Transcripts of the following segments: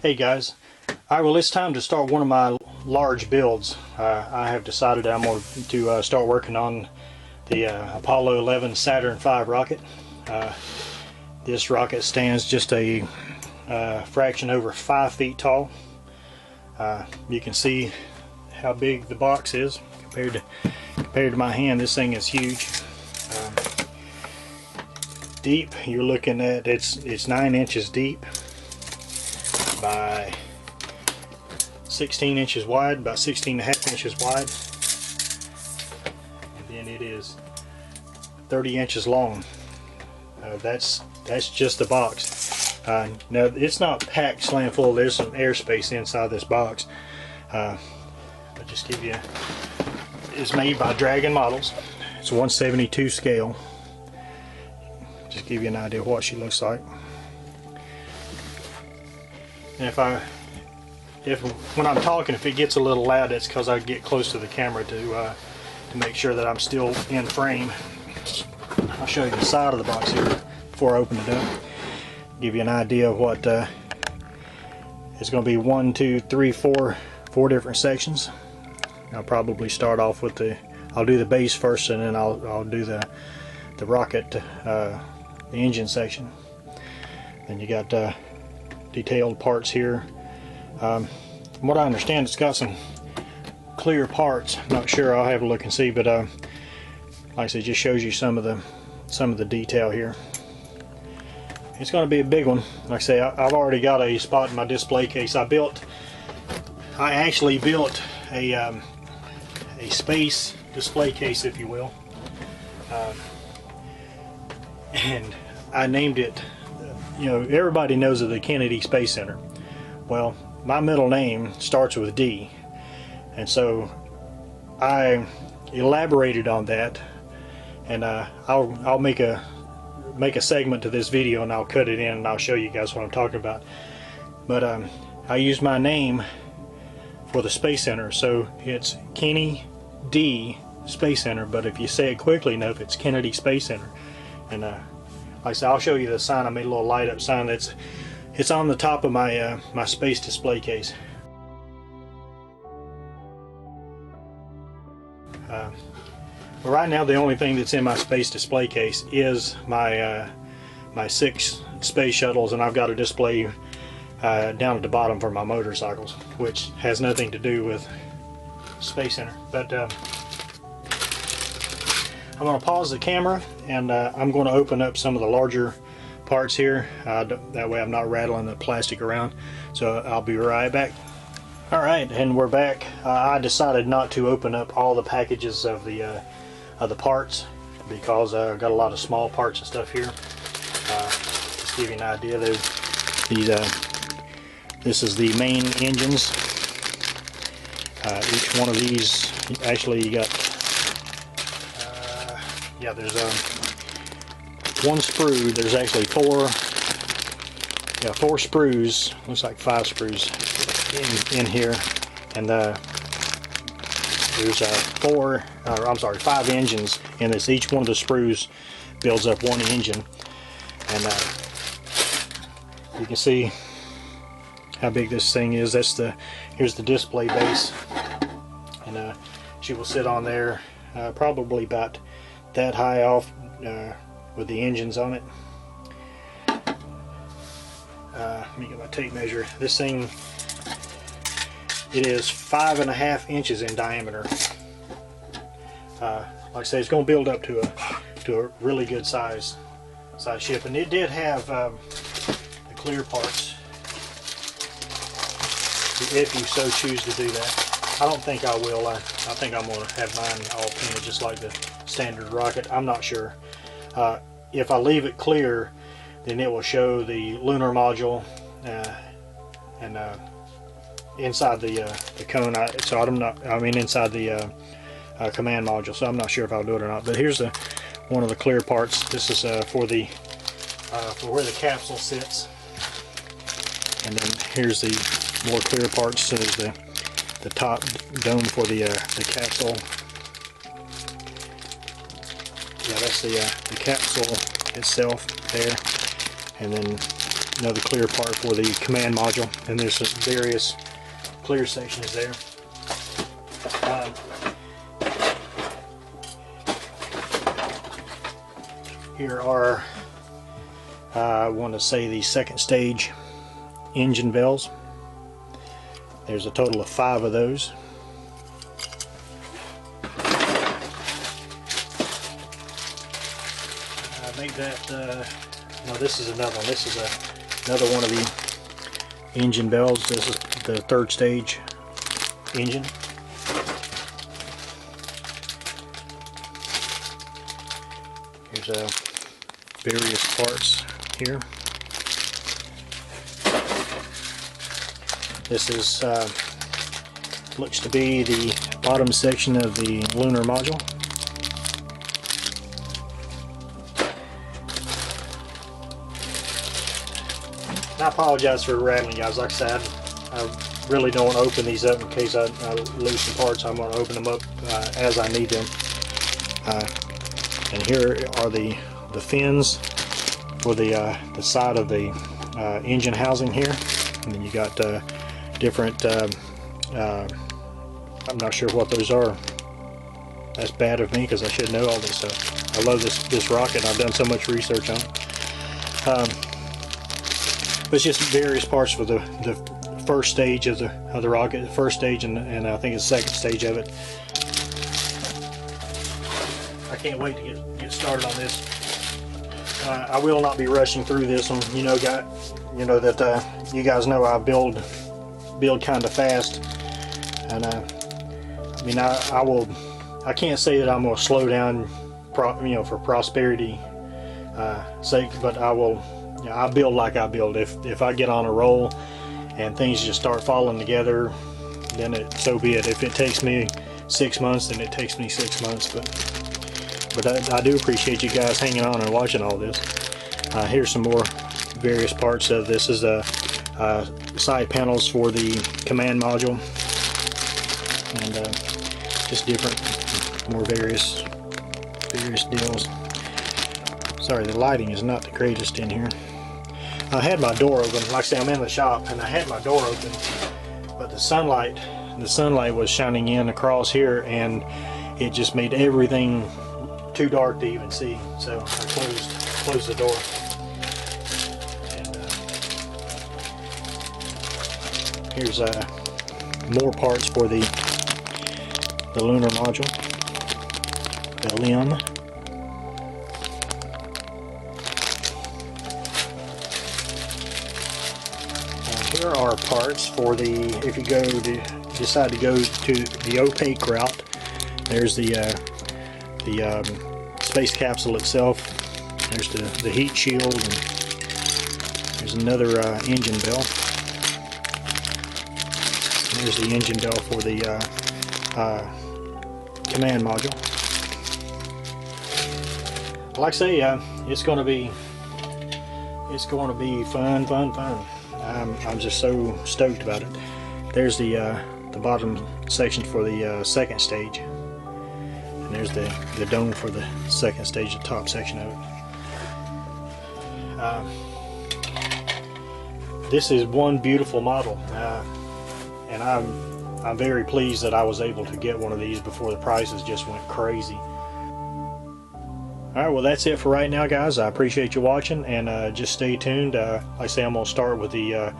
Hey guys, alright, well it's time to start one of my large builds. I have decided I'm going to start working on the Apollo 11 Saturn V rocket. This rocket stands just a fraction over 5 feet tall. You can see how big the box is compared to my hand. This thing is huge. Deep, you're looking at it's 9 inches deep by 16 inches wide, about 16.5 inches wide, and then it is 30 inches long. That's just the box. Now it's not packed slam full. There's some airspace inside this box. I'll just give you. It's made by Dragon Models. It's 1/72 scale. Just give you an idea of what she looks like. And when I'm talking, if it gets a little loud, it's because I get close to the camera to make sure that I'm still in frame. I'll show you the side of the box here before I open it up. Give you an idea of what it's going to be. 1, 2, 3, 4 different sections. I'll probably start off with I'll do the base first, and then I'll do the rocket, the engine section. Then you got detailed parts here. From what I understand, it's got some clear parts. I'm not sure. I'll have a look and see, but like I said, it just shows you some of the detail here. It's going to be a big one. Like I say, I've already got a spot in my display case. I actually built a space display case, if you will, and I named it. You know, everybody knows of the Kennedy Space Center. Well, my middle name starts with D, and so I elaborated on that, and I'll make a segment to this video, and I'll cut it in and I'll show you guys what I'm talking about. But I use my name for the Space Center, so it's Kenny D Space Center, but if you say it quickly enough, it's Kennedy Space Center. And like I said, I'll show you the sign. I made a little light up sign it's on the top of my my space display case. Well, right now the only thing that's in my space display case is my my 6 space shuttles, and I've got a display down at the bottom for my motorcycles, which has nothing to do with Space Center. But I'm going to pause the camera, and I'm going to open up some of the larger parts here. That way I'm not rattling the plastic around. So I'll be right back. Alright, and we're back. I decided not to open up all the packages of the parts, because I've got a lot of small parts and stuff here. Just to give you an idea, this is the main engines. Each one of these, actually, you got yeah, there's one sprue. There's actually 4 sprues. Looks like 5 sprues in here, and there's 5 engines in this. Each one of the sprues builds up 1 engine, and you can see how big this thing is. Here's the display base, and she will sit on there probably about that high off with the engines on it. Let me get my tape measure. This thing, it is 5.5 inches in diameter. Like I say, it's going to build up to a really good size ship, and it did have the clear parts if you so choose to do that. I don't think I will. I think I'm going to have mine all painted just like the standard rocket. I'm not sure. If I leave it clear, then it will show the lunar module and inside the cone. Inside the command module. So I'm not sure if I'll do it or not. But here's one of the clear parts. This is for where the capsule sits. And then here's the more clear parts. So there's the top dome for the capsule. Yeah, that's the capsule itself there, and then another clear part for the command module, and there's some various clear sections there. Here are, I want to say, the second stage engine bells. There's a total of 5 of those. I made that, no, this is another one. This is another one of the engine bells. This is the third stage engine. Here's various parts here. This is looks to be the bottom section of the lunar module. And I apologize for rattling, guys. Like I said, I really don't want to open these up in case I lose some parts. I'm going to open them up as I need them. And here are the fins for the side of the engine housing here. And then you got different, I'm not sure what those are. That's bad of me because I should know all this stuff. I love this rocket. I've done so much research on it. But it's just various parts for the first stage of the rocket, the first stage, and I think it's the second stage of it. I can't wait to get started on this. I will not be rushing through this one. You know that you guys know I build kind of fast, and I mean I can't say that I'm going to slow down, for prosperity sake, but I will. I build like I build. If I get on a roll and things just start falling together, then so be it. If it takes me 6 months, then it takes me 6 months. But I do appreciate you guys hanging on and watching all this. Here's some more various parts of this. Is side panels for the command module, and just different, more various deals. Sorry, the lighting is not the greatest in here. I had my door open. Like I say, I'm in the shop, and I had my door open, but the sunlight was shining in across here, and it just made everything too dark to even see. So I closed the door. And here's more parts for the lunar module, the LEM. Here are parts for if you decide to go to the opaque route. There's the space capsule itself. There's the heat shield, and there's another engine bell. And there's the engine bell for the command module. Like I say, it's going to be fun. I'm just so stoked about it. There's the bottom section for the second stage, and there's the dome for the second stage, the top section of it. This is one beautiful model, and I'm very pleased that I was able to get one of these before the prices just went crazy. Alright, well that's it for right now, guys. I appreciate you watching, and just stay tuned. Like I say, I'm going to start with I'm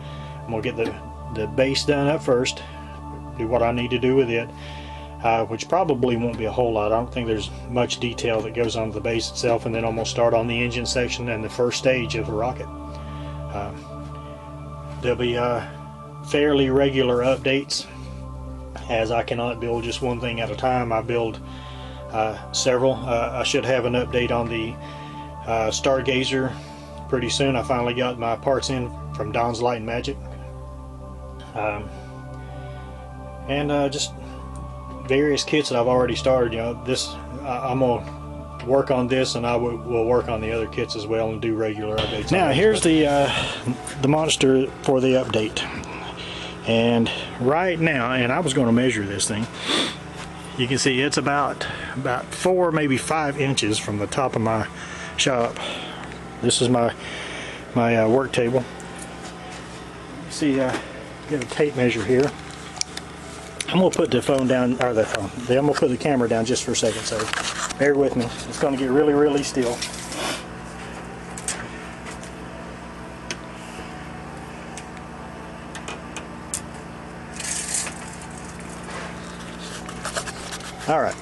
going to get the base done up first, do what I need to do with it, which probably won't be a whole lot. I don't think there's much detail that goes on the base itself, and then I'm going to start on the engine section and the first stage of the rocket. There'll be fairly regular updates, as I cannot build just one thing at a time. I build several. I should have an update on the Stargazer pretty soon. I finally got my parts in from Don's Light and Magic, and just various kits that I've already started. I'm gonna work on this, and I will work on the other kits as well and do regular updates. Now here's the monster for the update, and right now, and I was going to measure this thing. You can see it's about 4, maybe 5 inches from the top of my shop. This is my work table, see, get a tape measure here. I'm gonna put the phone down, or the phone. I'm gonna put the camera down just for a second, so bear with me. It's gonna get really, really still. All right,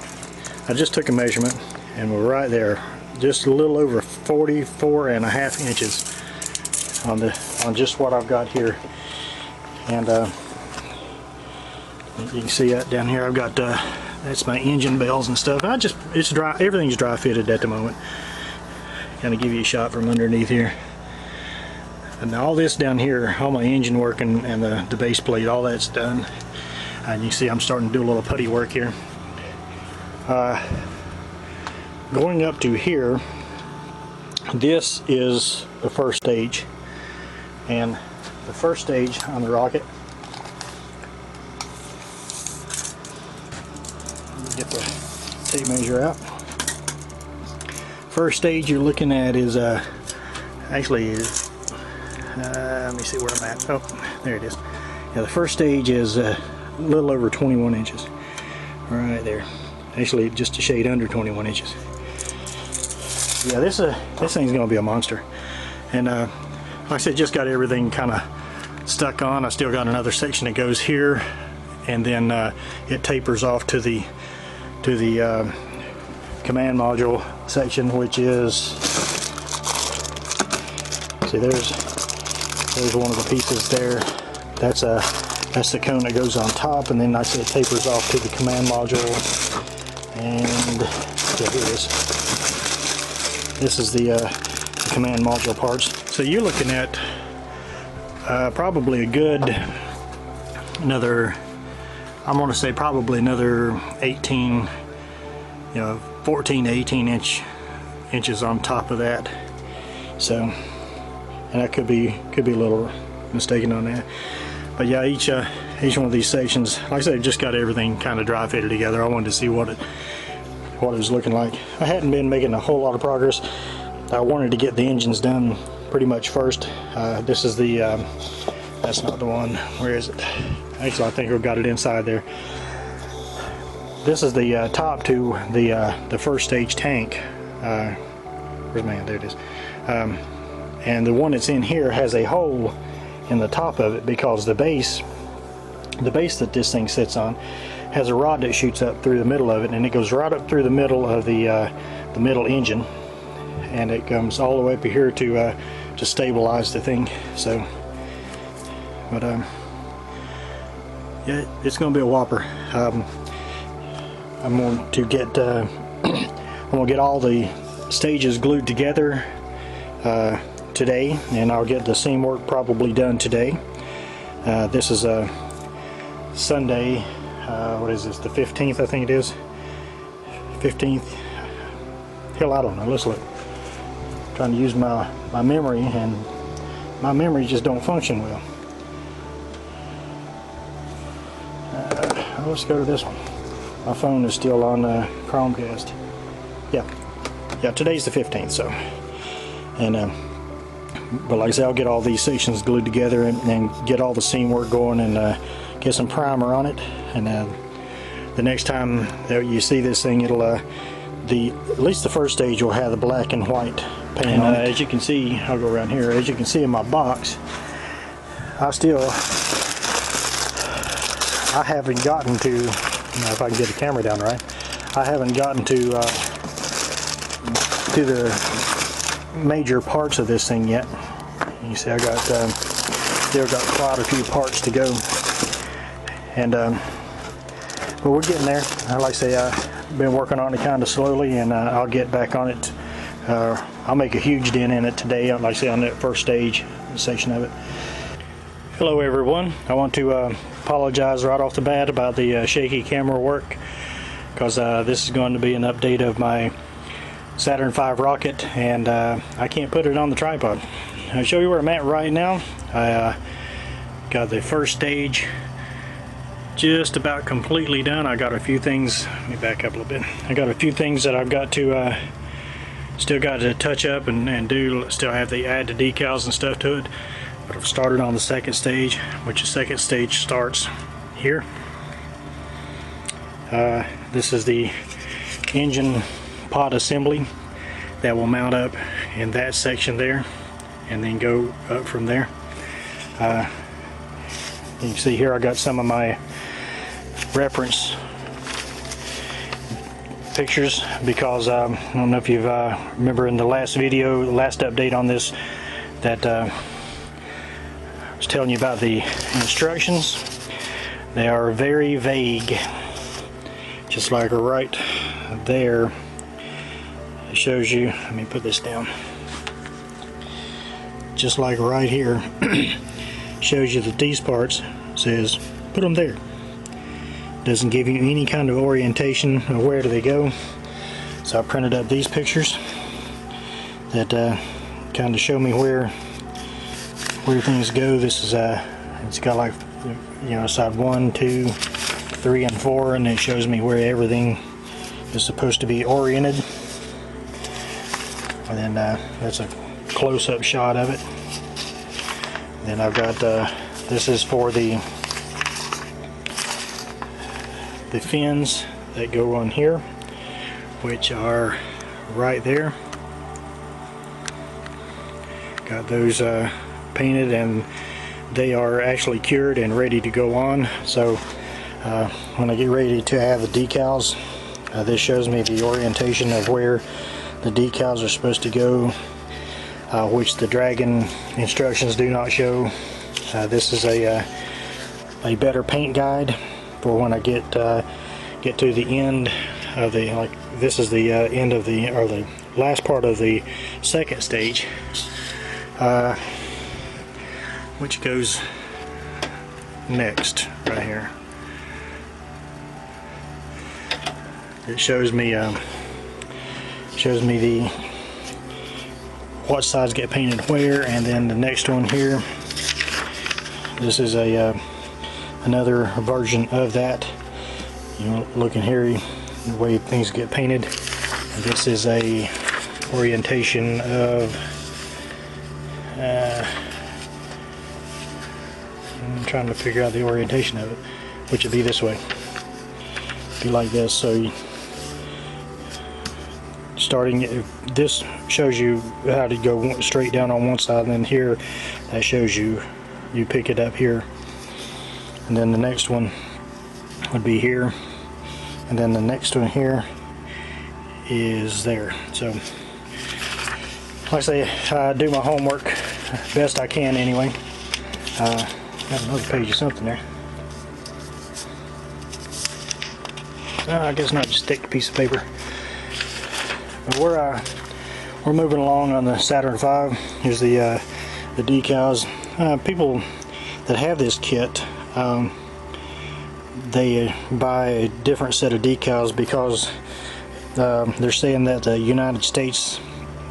I just took a measurement, and we're right there, just a little over 44.5 inches on just what I've got here. And you can see that down here. I've got that's my engine bells and stuff. It's dry. Everything's dry fitted at the moment. Kind of give you a shot from underneath here. And all this down here, all my engine work and the base plate, all that's done. And you see I'm starting to do a little putty work here. Going up to here, this is the first stage, and the first stage on the rocket, get the tape measure out. First stage you're looking at is actually let me see where I'm at. Oh, there it is. Yeah, the first stage is a little over 21 inches right there. Actually, just a shade under 21 inches. Yeah, this thing's gonna be a monster. And like I said, just got everything kind of stuck on. I still got another section that goes here, and then it tapers off to the command module section, which is, see, there's one of the pieces there. That's the cone that goes on top, and then like I said, it tapers off to the command module. And yeah, here it is. This is the command module parts. So you're looking at probably a good I'm going to say probably another 18, 14 to 18 inches on top of that. So, and I could be a little mistaken on that. But yeah, each one of these sections, like I said, just got everything kind of dry fitted together. I wanted to see what it was looking like. I hadn't been making a whole lot of progress. I wanted to get the engines done pretty much first. This is the that's not the one. Where is it? Actually, I think I've got it inside there. This is the top to the first stage tank. Where's my hand? There it is. And the one that's in here has a hole in the top of it because the base that this thing sits on has a rod that shoots up through the middle of it, and it goes right up through the middle of the middle engine, and it comes all the way up here to stabilize the thing. So, but yeah, it's going to be a whopper. I'm going to get all the stages glued together today, and I'll get the seam work probably done today. This is a Sunday. What is this? The 15th, I think it is. 15th. Hell, I don't know. Let's look. I'm trying to use my memory, and my memory just don't function well. Let's go to this one. My phone is still on Chromecast. Yeah, today's the 15th. So, and but like I said, I'll get all these sections glued together and get all the seam work going and get some primer on it. And the next time that you see this thing, it'll at least the first stage will have the black and white paint on it. As you can see, I'll go around here. As you can see in my box, I haven't gotten to, if I can get the camera down right, I haven't gotten to the major parts of this thing yet. You see, I got still got quite a few parts to go, and but we're getting there. Like I say, I've been working on it kind of slowly, and I'll get back on it. I'll make a huge dent in it today, like I say, on that first stage section of it. Hello everyone. I want to apologize right off the bat about the shaky camera work, because this is going to be an update of my Saturn V rocket, and I can't put it on the tripod. I'll show you where I'm at right now. I got the first stage just about completely done. I got a few things, let me back up a little bit. I got a few things that I've got to still got to touch up and do. Still have to add the decals and stuff to it. But I've started on the second stage, which the second stage starts here. This is the engine pod assembly that will mount up in that section there and then go up from there. You can see here I got some of my reference pictures because I don't know if you remember in the last video, the last update on this, that I was telling you about the instructions. They are very vague, just like right there. It shows you, let me put this down, just like right here shows you that these parts says put them there. Doesn't give you any kind of orientation of where do they go. So I printed up these pictures that kind of show me where things go. This is it's got like, you know, side 1, 2, 3, and 4, and it shows me where everything is supposed to be oriented. And then that's a close-up shot of it. Then I've got this is for the fins that go on here, which are right there. Got those painted, and they are actually cured and ready to go on. So when I get ready to have the decals, this shows me the orientation of where the decals are supposed to go, which the Dragon instructions do not show. This is a better paint guide for when I get to the end of the, like this is the end of the, or the last part of the second stage, which goes next right here. It shows me the what sides get painted where, and then the next one here, this is a another version of that. You know, looking here, the way things get painted. And this is a orientation of I'm trying to figure out the orientation of it, which would be this way, be like this. So starting, this shows you how to go straight down on one side, and then here that shows you pick it up here, and then the next one would be here, and then the next one here is there. So like I say, I do my homework best I can anyway. Got another page of something there. I guess not, just stick a piece of paper. But we're moving along on the Saturn V. Here's the decals. People that have this kit, they buy a different set of decals because they're saying that the United States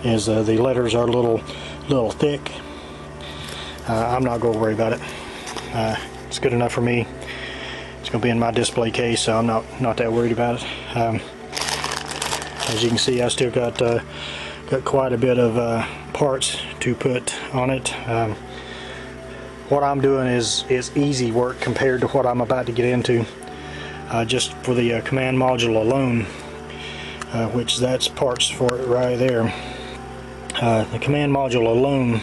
is the letters are a little thick. I'm not going to worry about it. It's good enough for me. It's going to be in my display case, so I'm not that worried about it. As you can see, I still got quite a bit of parts to put on it. What I'm doing is easy work compared to what I'm about to get into. Just for the command module alone, which that's parts for it right there. The command module alone,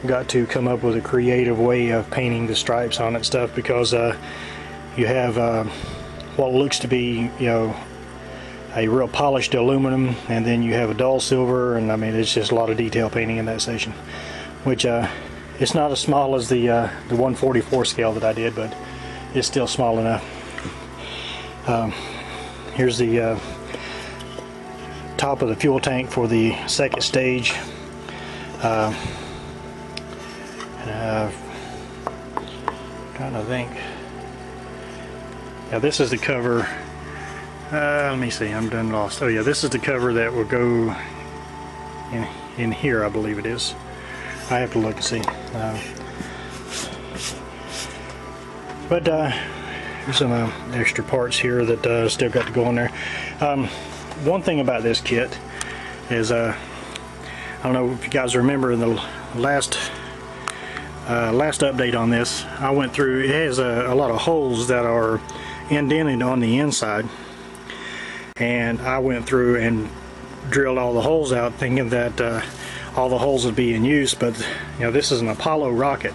got to come up with a creative way of painting the stripes on it stuff, because you have what looks to be, you know, a real polished aluminum, and then you have a dull silver, and I mean it's just a lot of detail painting in that section, which it's not as small as the 1/44 scale that I did, but it's still small enough. Here's the top of the fuel tank for the second stage. Trying to think. Yeah, this is the cover. Let me see, I'm done lost. Oh yeah, this is the cover that will go in here, I believe it is. I have to look and see. But there's some extra parts here that still got to go in there. One thing about this kit is, I don't know if you guys remember in the last update on this, I went through. It has a lot of holes that are indented on the inside, and I went through and drilled all the holes out, thinking that all the holes would be in use. But you know, this is an Apollo rocket,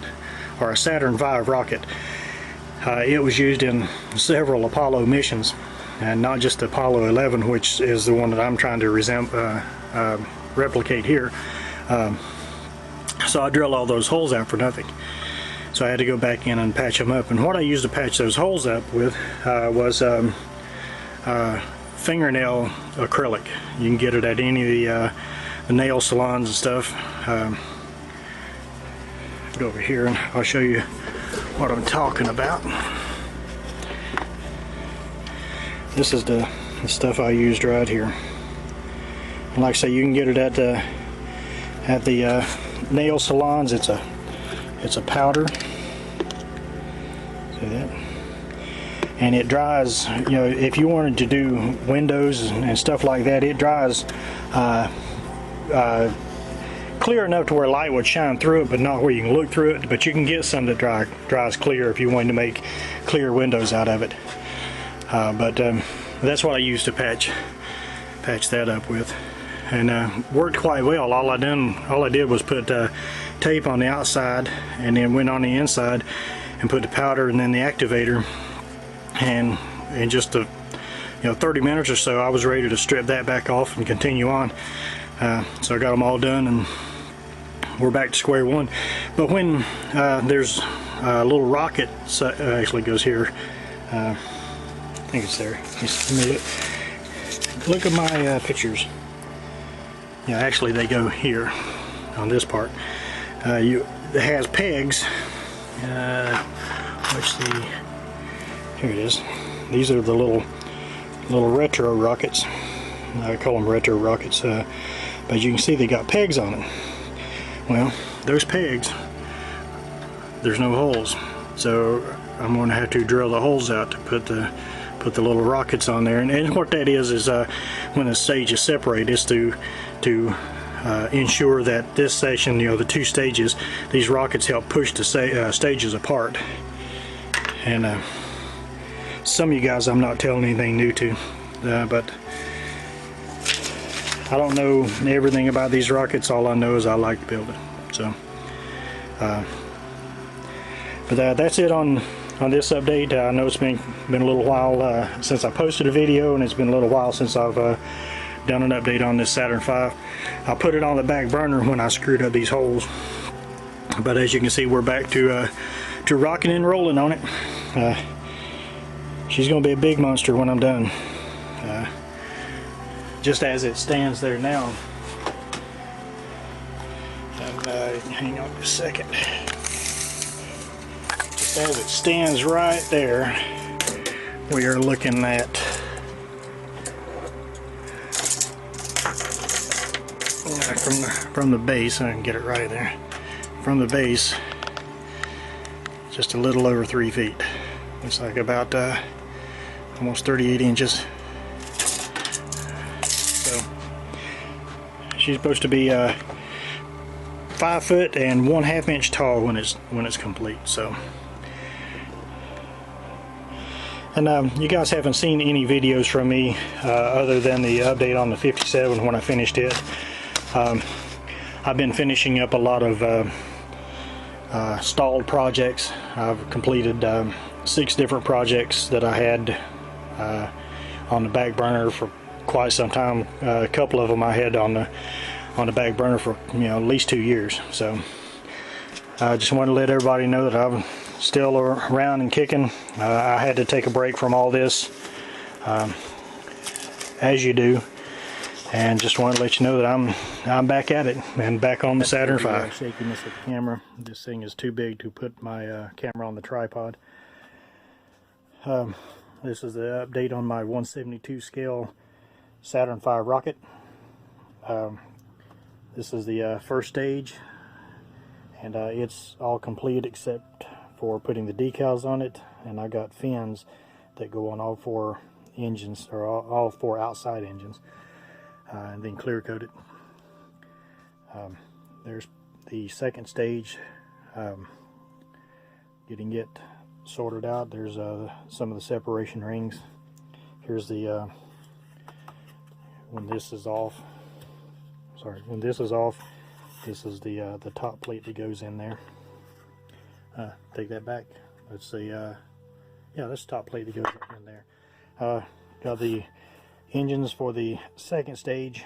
or a Saturn V rocket. It was used in several Apollo missions, and not just Apollo 11, which is the one that I'm trying to replicate here. So I drilled all those holes out for nothing. So I had to go back in and patch them up. And what I used to patch those holes up with was fingernail acrylic. You can get it at any of the nail salons and stuff. Go over here and I'll show you what I'm talking about. This is the stuff I used right here. And like I say, you can get it at the nail salons. It's a powder. See that? And it dries. You know, if you wanted to do windows and stuff like that, it dries clear enough to where light would shine through it, but not where you can look through it. But you can get some that dries clear if you wanted to make clear windows out of it. But that's what I used to patch that up with, and worked quite well. All I did was put tape on the outside, and then went on the inside and put the powder and then the activator, and in just 30 minutes or so, I was ready to strip that back off and continue on. So I got them all done, and we're back to square one. But when there's a little rocket, actually goes here. I think it's there. Let me look at my pictures. Yeah, actually they go here on this part. It has pegs. Let's see. Here it is. These are the little retro rockets. I call them retro rockets. But you can see they got pegs on it. Well, those pegs, there's no holes, so I'm going to have to drill the holes out to put the little rockets on there. And what that is when the stage is separated, is to ensure that this section, the two stages, these rockets help push the stages apart. And some of you guys I'm not telling anything new to, but I don't know everything about these rockets. All I know is I like to build it. So, but that's it on this update. I know it's been a little while since I posted a video, and it's been a little while since I've done an update on this Saturn V. I put it on the back burner when I screwed up these holes. But as you can see, we're back to rocking and rolling on it. She's going to be a big monster when I'm done. Just as it stands there now. And hang on a second. Just as it stands right there, we are looking at from the base. I can get it right there. From the base, just a little over 3 feet. Looks like about almost 38 inches. She's supposed to be 5 foot and 1/2 inch tall when it's complete. So, and you guys haven't seen any videos from me other than the update on the 57 when I finished it. I've been finishing up a lot of stalled projects. I've completed 6 different projects that I had on the back burner for quite some time. A couple of them I had on the back burner for at least 2 years. So I just want to let everybody know that I'm still around and kicking. I had to take a break from all this, as you do, and just want to let you know that I'm back at it and back on the Saturn V. Shakiness of the camera. This thing is too big to put my camera on the tripod. This is the update on my 1/72 scale Saturn V rocket. This is the first stage, and it's all complete except for putting the decals on it, and I got fins that go on all 4 engines, or all 4 outside engines, and then clear coat it. There's the second stage, getting it sorted out. There's some of the separation rings. Here's the when this is off. Sorry, when this is off, this is the top plate that goes in there. Take that back. Let's see. Yeah, that's the top plate that goes in there. Got the engines for the second stage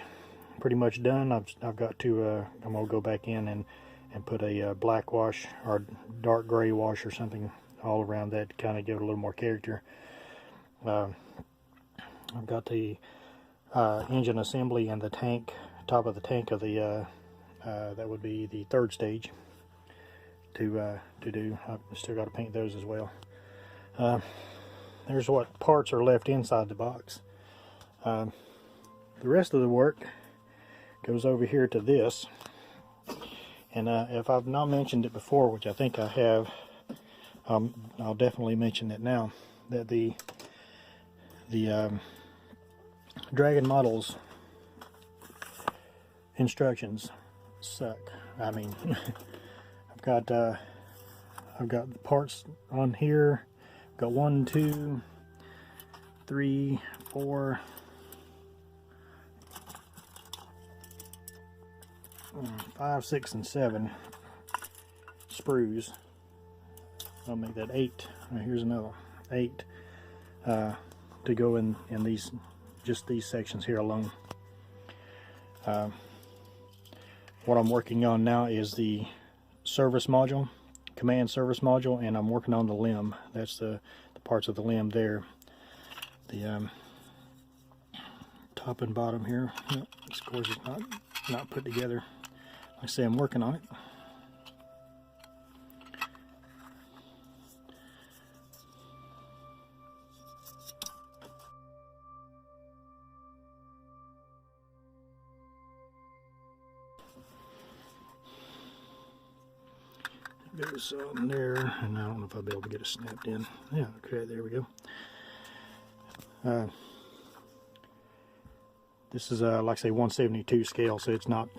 pretty much done. I've got to. I'm gonna go back in and put a black wash or dark gray wash or something all around that to kind of give it a little more character. I've got the engine assembly and the tank, top of the tank of the that would be the third stage to do. I've still got to paint those as well. There's what parts are left inside the box. The rest of the work goes over here to this, and if I've not mentioned it before, which I think I have, I'll definitely mention it now, that the Dragon models instructions suck. I mean, I've got the parts on here. I've got 1, 2, 3, 4, 5, 6, and 7 sprues. I'll make that 8. Here's another 8 to go in these, just these sections here alone. What I'm working on now is the service module, command service module, and I'm working on the limb. That's the parts of the limb there. The top and bottom here. Of course, it's not put together. Like I say, I'm working on it. Goes on there, and I don't know if I'll be able to get it snapped in. Yeah, okay, there we go. This is like I say 172 scale, so it's not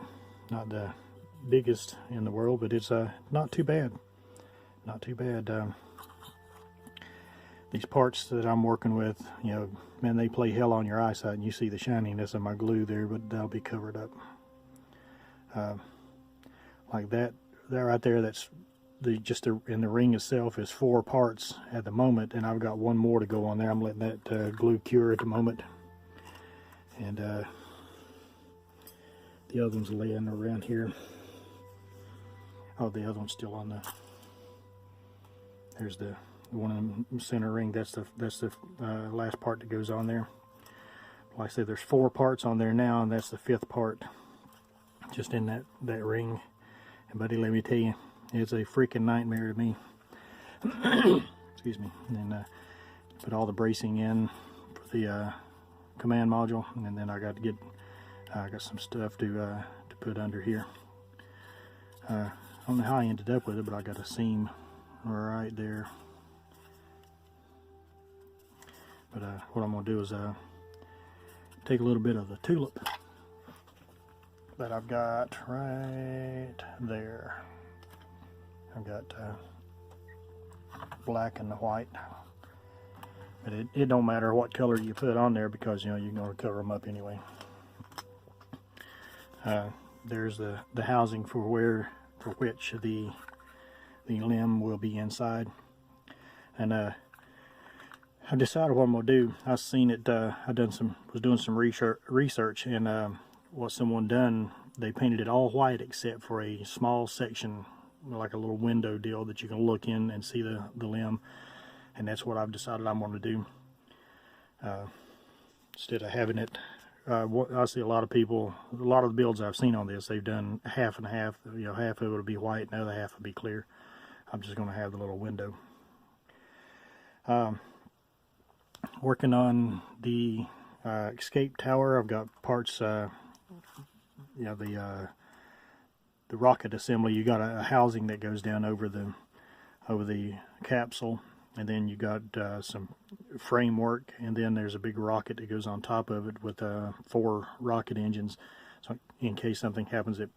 the biggest in the world, but it's not too bad. Not too bad. These parts that I'm working with, you know, man, they play hell on your eyesight, and you see the shininess of my glue there, but that'll be covered up. Like that right there, that's in the ring itself is 4 parts at the moment, and I've got 1 more to go on there. I'm letting that glue cure at the moment, and the other one's laying around here. Oh, the other one's still on the. There's the one in the center ring. That's the last part that goes on there. Like I said, there's 4 parts on there now, and that's the 5th part, just in that ring. And buddy, let me tell you, it's a freaking nightmare to me. Excuse me. And then put all the bracing in for the command module, and then I got to get I got some stuff to put under here. I don't know how I ended up with it, but I got a seam right there. But what I'm going to do is take a little bit of the tulip that I've got right there. I've got black and the white, but it don't matter what color you put on there, because you know you're going to cover them up anyway. There's the housing for which the limb will be inside, and I decided what I'm gonna do. I've seen it. Was doing some research, and what someone done, they painted it all white except for a small section, like a little window deal that you can look in and see the limb, and that's what I've decided I'm going to do. Instead of having it, I see a lot of people, a lot of the builds I've seen on this, they've done half and half. You know, half of it will be white, and the other half will be clear. I'm just going to have the little window. Working on the escape tower. I've got parts. You know, the rocket assembly. You got a housing that goes down over the capsule, and then you got some framework, and then there's a big rocket that goes on top of it with 4 rocket engines, so in case something happens it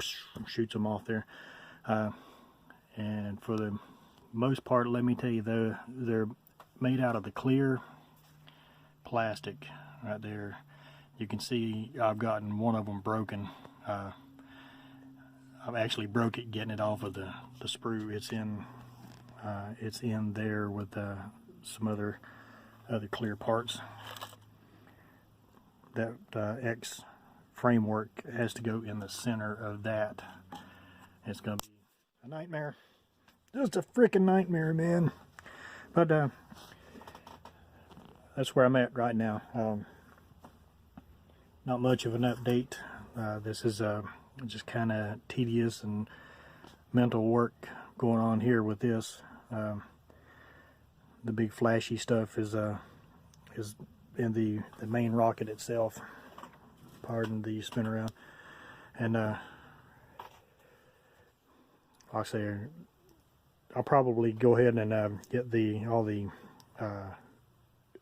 shoots them off there. and for the most part, let me tell you, they're made out of the clear plastic right there. You can see I've gotten one of them broken. I've actually broke it getting it off of the sprue. It's in there with some other clear parts. That X framework has to go in the center of that. It's gonna be a nightmare. Just a freaking nightmare, man. But that's where I'm at right now. Not much of an update. This is just kind of tedious and mental work going on here with this. The big flashy stuff is in the main rocket itself. Pardon the spin around. And like I say, I'll probably go ahead and get all the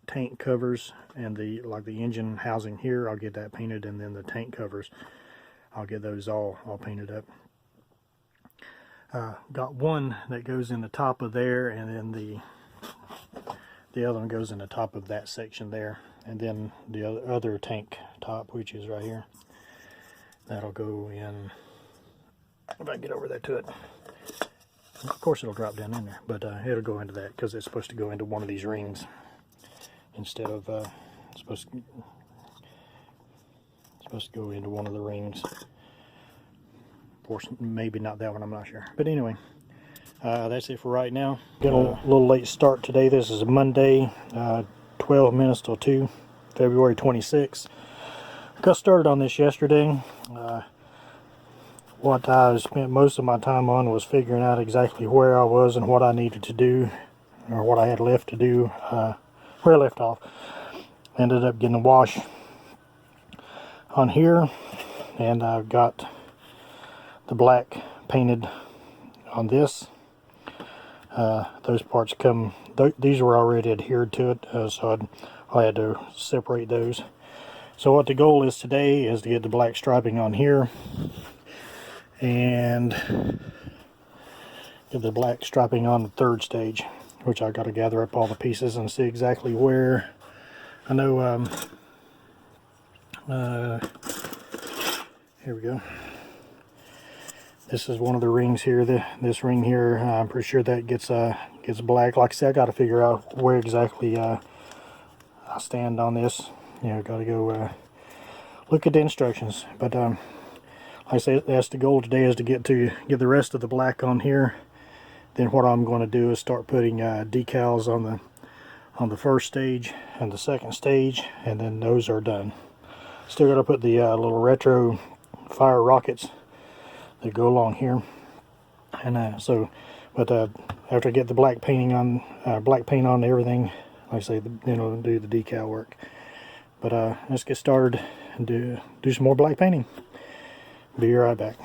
tank covers and the engine housing here. I'll get that painted, and then the tank covers, I'll get those all painted up. Got one that goes in the top of there, and then the other one goes in the top of that section there, and then the other tank top, which is right here, that'll go in. If I can get over there to it. Of course it'll drop down in there, but it'll go into that because it's supposed to go into one of these rings instead of supposed to go into one of the rings. Of course, maybe not that one, I'm not sure. But anyway, that's it for right now. Got a little late start today. This is Monday, 12 minutes till 2, February 26th. Got started on this yesterday. What I spent most of my time on was figuring out exactly where I was and what I needed to do, or what I had left to do, where I left off. Ended up getting a wash on here, and I've got the black painted on this. Those parts come, these were already adhered to it, so I had to separate those. So what the goal is today is to get the black striping on here, and get the black striping on the third stage, which I got to gather up all the pieces and see exactly where. I know here we go. This is one of the rings here. This ring here, I'm pretty sure that gets black. Like I said, I got to figure out where exactly I stand on this. You know, got to go look at the instructions. But like I say, that's the goal today, is to get the rest of the black on here. Then what I'm going to do is start putting decals on the first stage and the second stage, and then those are done. Still got to put the little retro fire rockets that go along here, and but after I get the black painting on, black paint on everything, like I say, then I'll do the decal work. But let's get started and do some more black painting. Be right back.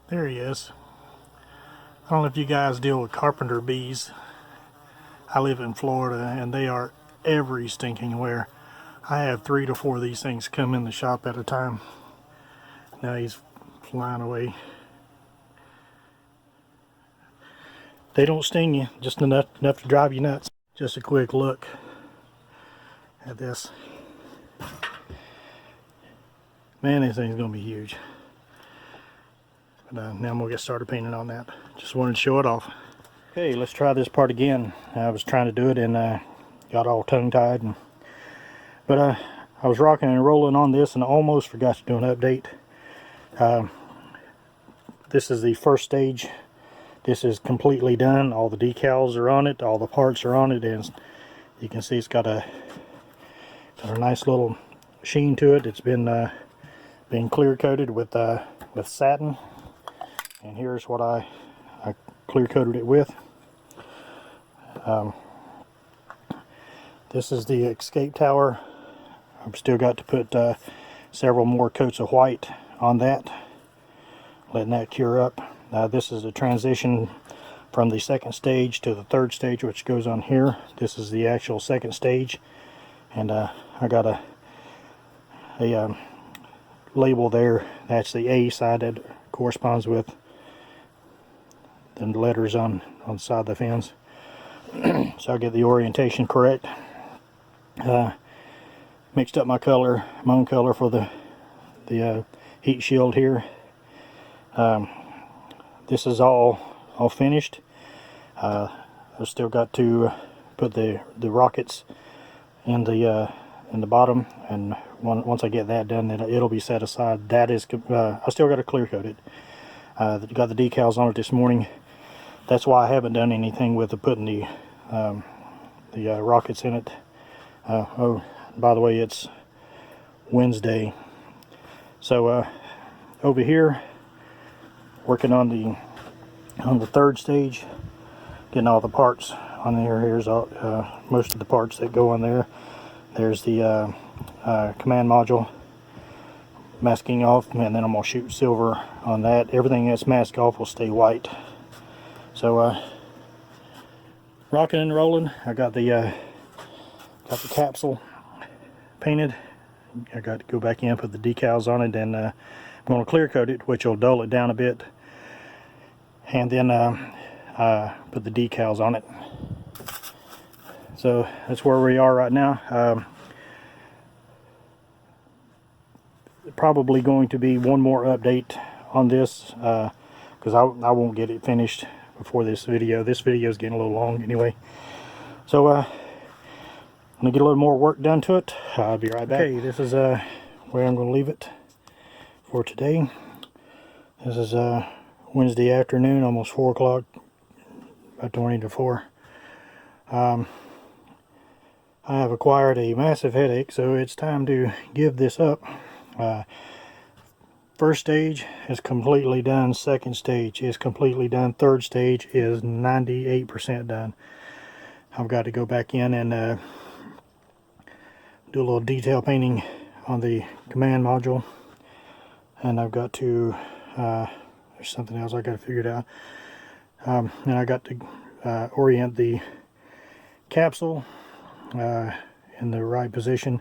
There he is. I don't know if you guys deal with carpenter bees. I live in Florida, and they are every stinking where. I have 3 to 4 of these things come in the shop at a time. Now he's flying away. They don't sting you, just enough to drive you nuts. Just a quick look at this. Man, this thing's gonna be huge. But now I'm gonna get started painting on that. Just wanted to show it off. Okay, let's try this part again. I was trying to do it and got all tongue-tied. But I was rocking and rolling on this and I almost forgot to do an update. This is the first stage. This is completely done. All the decals are on it. All the parts are on it. And you can see it's got a nice little sheen to it. It's been clear coated with satin. And here's what I clear coated it with. This is the escape tower. I've still got to put several more coats of white on that, letting that cure up. This is a transition from the second stage to the third stage, which goes on here. This is the actual second stage, and I gotta a label there. That's the A side that corresponds with the letters on the side of the fins. So I get the orientation correct. Mixed up my own color for the heat shield here. This is all finished. I've still got to put the rockets in the bottom, and once I get that done, it'll be set aside. That is, I still got to clear coat it. Got the decals on it this morning. That's why I haven't done anything with putting the rockets in it. Oh, by the way, it's Wednesday. So over here, working on the third stage, getting all the parts on there. Here's all, most of the parts that go on there. There's the command module masking off, and then I'm gonna shoot silver on that. Everything that's masked off will stay white. So rocking and rolling. I got the capsule painted. I got to go back in, put the decals on it, and I'm going to clear coat it, which will dull it down a bit, and then put the decals on it. So that's where we are right now. Probably going to be one more update on this, because I won't get it finished before this video. This video is getting a little long anyway. So I'm gonna get a little more work done to it. I'll be right back. Okay, this is where I'm gonna leave it for today. This is Wednesday afternoon, almost 4 o'clock, about 20 to 4. I have acquired a massive headache, so it's time to give this up. First stage is completely done. Second stage is completely done. Third stage is 98% done. I've got to go back in and do a little detail painting on the command module, and I've got to there's something else I got to figure it out. And I got to orient the capsule in the right position,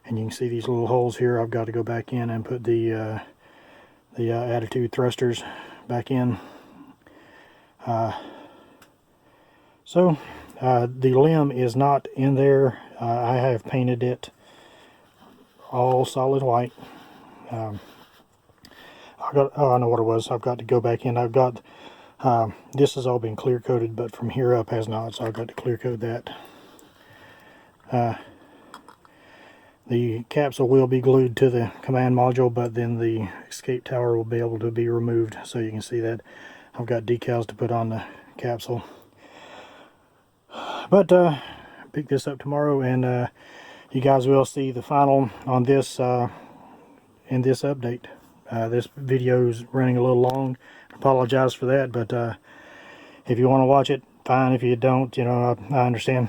and you can see these little holes here. I've got to go back in and put the attitude thrusters back in. So the limb is not in there. I have painted it all solid white. I know what it was. I've got to go back in. I've got this has all been clear coated, but from here up has not, so I've got to clear coat that. The capsule will be glued to the command module, but then the escape tower will be able to be removed, so you can see that I've got decals to put on the capsule. But pick this up tomorrow, and you guys will see the final on this in this update. This video is running a little long. I apologize for that, but if you want to watch it, fine. If you don't, you know, I understand.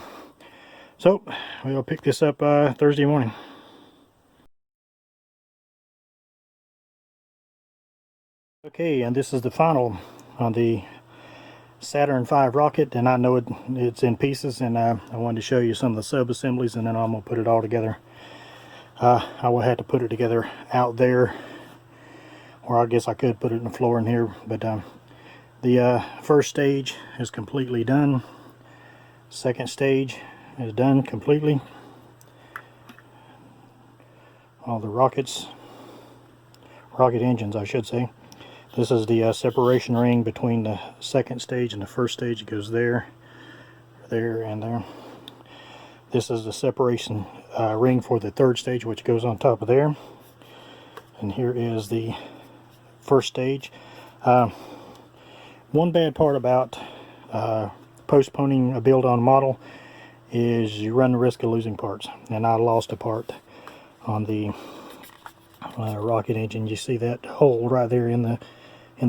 So we'll pick this up Thursday morning. Okay, and this is the final on the Saturn V rocket, and I know it's in pieces, and I wanted to show you some of the sub-assemblies, and then I'm going to put it all together. I will have to put it together out there, or I guess I could put it in the floor in here, but the first stage is completely done. Second stage is done completely. All the rocket engines, I should say. This is the separation ring between the second stage and the first stage. It goes there, there, and there. This is the separation ring for the third stage, which goes on top of there. And here is the first stage. One bad part about postponing a build on model is you run the risk of losing parts. And I lost a part on the rocket engine. You see that hole right there in the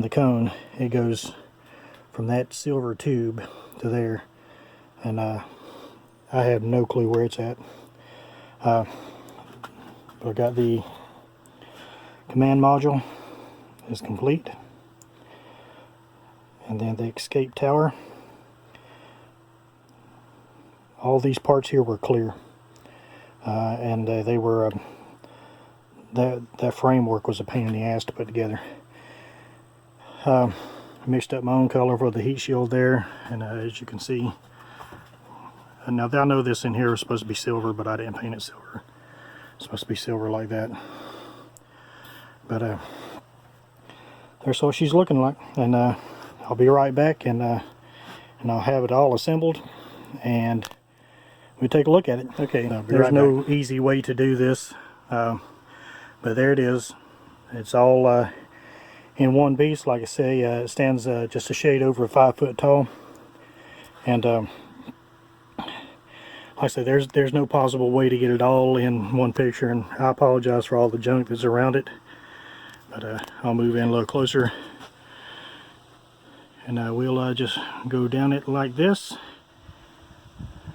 cone? It goes from that silver tube to there, and I have no clue where it's at. But I got the command module is complete, and then the escape tower. All these parts here were clear, and they were that framework was a pain in the ass to put together. I mixed up my own color for the heat shield there, and as you can see, now I know this in here is supposed to be silver, but I didn't paint it silver. It's supposed to be silver like that. But there's what she's looking like, and I'll be right back, and I'll have it all assembled, and we take a look at it. Okay, there's no easy way to do this, but there it is. It's all in one piece. Like I say, it stands just a shade over 5 foot tall, and like I say, there's no possible way to get it all in one picture, and I apologize for all the junk that's around it, but I'll move in a little closer, and we'll just go down it like this.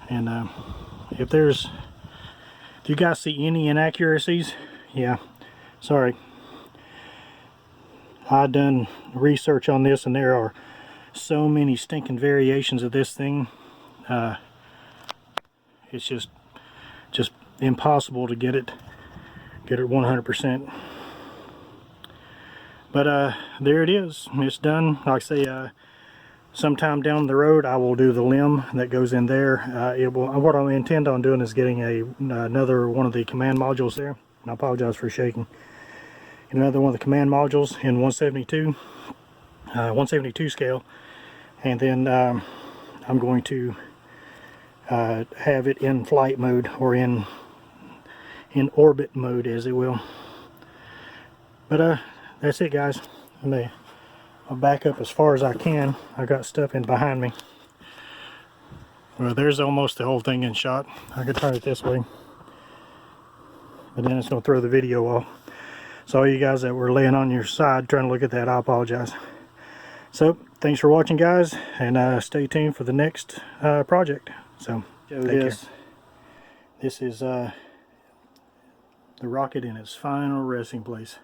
And if you guys see any inaccuracies, yeah, sorry. I've done research on this, and there are so many stinking variations of this thing. It's just impossible to get it 100%. But there it is. It's done. Like I say, sometime down the road I will do the limb that goes in there. What I intend on doing is getting another one of the command modules there. And I apologize for shaking. Another one of the command modules in 172 scale, and then I'm going to have it in flight mode, or in orbit mode, as it will. But that's it, guys. I'll back up as far as I can. I got stuff in behind me. Well, there's almost the whole thing in shot. I could turn it this way, but then it's going to throw the video off. So all you guys that were laying on your side trying to look at that, I apologize. So thanks for watching, guys, and stay tuned for the next project. So this is the rocket in its final resting place,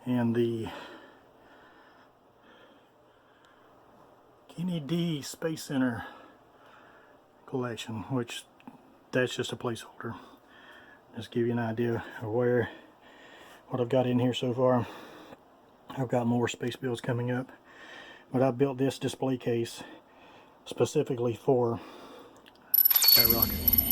and the Kennedy Space Center collection, which that's just a placeholder. Just give you an idea of what I've got in here so far. I've got more space builds coming up, but I built this display case specifically for that rocket.